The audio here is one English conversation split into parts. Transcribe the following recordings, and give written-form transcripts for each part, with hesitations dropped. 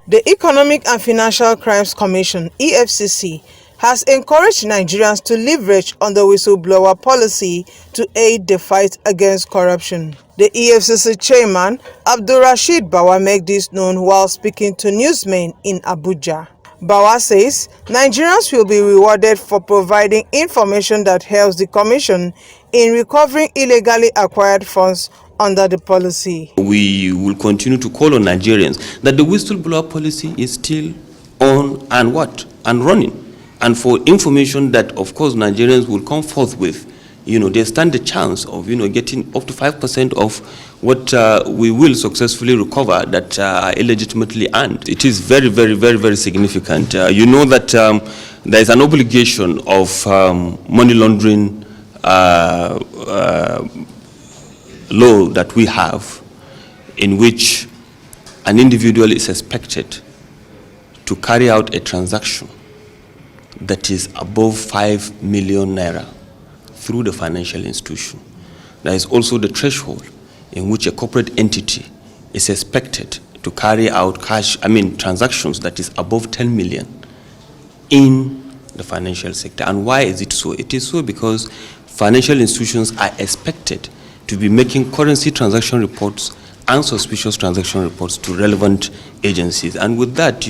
The Economic and Financial Crimes Commission (EFCC) has encouraged Nigerians to leverage on the whistleblower policy to aid the fight against corruption. The EFCC Chairman, Abdulrasheed Bawa, made this known while speaking to newsmen in Abuja. Bawa says Nigerians will be rewarded for providing information that helps the Commission in recovering illegally acquired funds under the policy. We will continue to call on Nigerians that the whistleblower policy is still on and running. And for information that, of course, Nigerians will come forth with, they stand the chance of, getting up to 5% of what we will successfully recover that are illegitimately earned. It is very, very, very, very significant. You know that there is an obligation of money laundering law that we have, in which an individual is expected to carry out a transaction that is above 5 million naira through the financial institution. There is also the threshold in which a corporate entity is expected to carry out transactions that is above 10 million in the financial sector. And why is it so? It is so because financial institutions are expected to be making currency transaction reports and suspicious transaction reports to relevant agencies. And with that,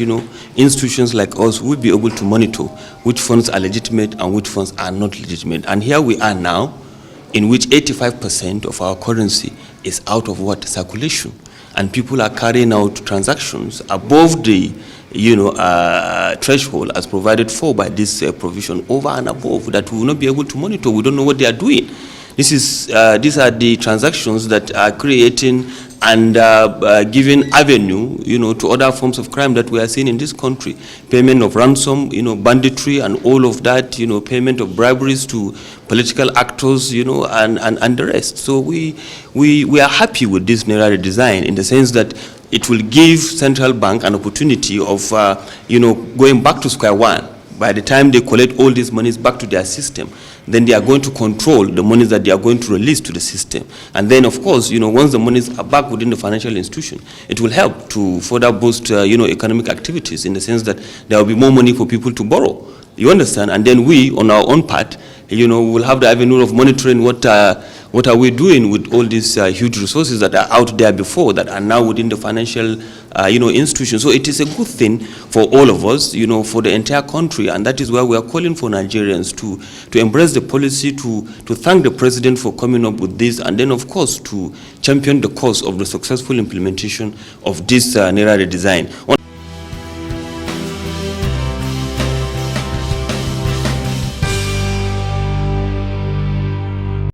institutions like us will be able to monitor which funds are legitimate and which funds are not legitimate. And here we are now, in which 85% of our currency is out of circulation. And people are carrying out transactions above the threshold as provided for by this provision, over and above, that we will not be able to monitor. We don't know what they are doing. These are the transactions that are creating and giving avenue, to other forms of crime that we are seeing in this country. Payment of ransom, banditry and all of that, payment of briberies to political actors, and the rest. So we are happy with this Naira redesign, in the sense that it will give central bank an opportunity of, going back to square one. By the time they collect all these monies back to their system, then they are going to control the monies that they are going to release to the system. And then, of course, once the monies are back within the financial institution, it will help to further boost, economic activities, in the sense that there will be more money for people to borrow. You understand? And then we, on our own part, will have the avenue of monitoring what are we doing with all these huge resources that are out there before, that are now within the financial institution. So it is a good thing for all of us, for the entire country, and that is why we are calling for Nigerians to embrace the policy, to thank the president for coming up with this, and then, of course, to champion the cause of the successful implementation of this Naira redesign.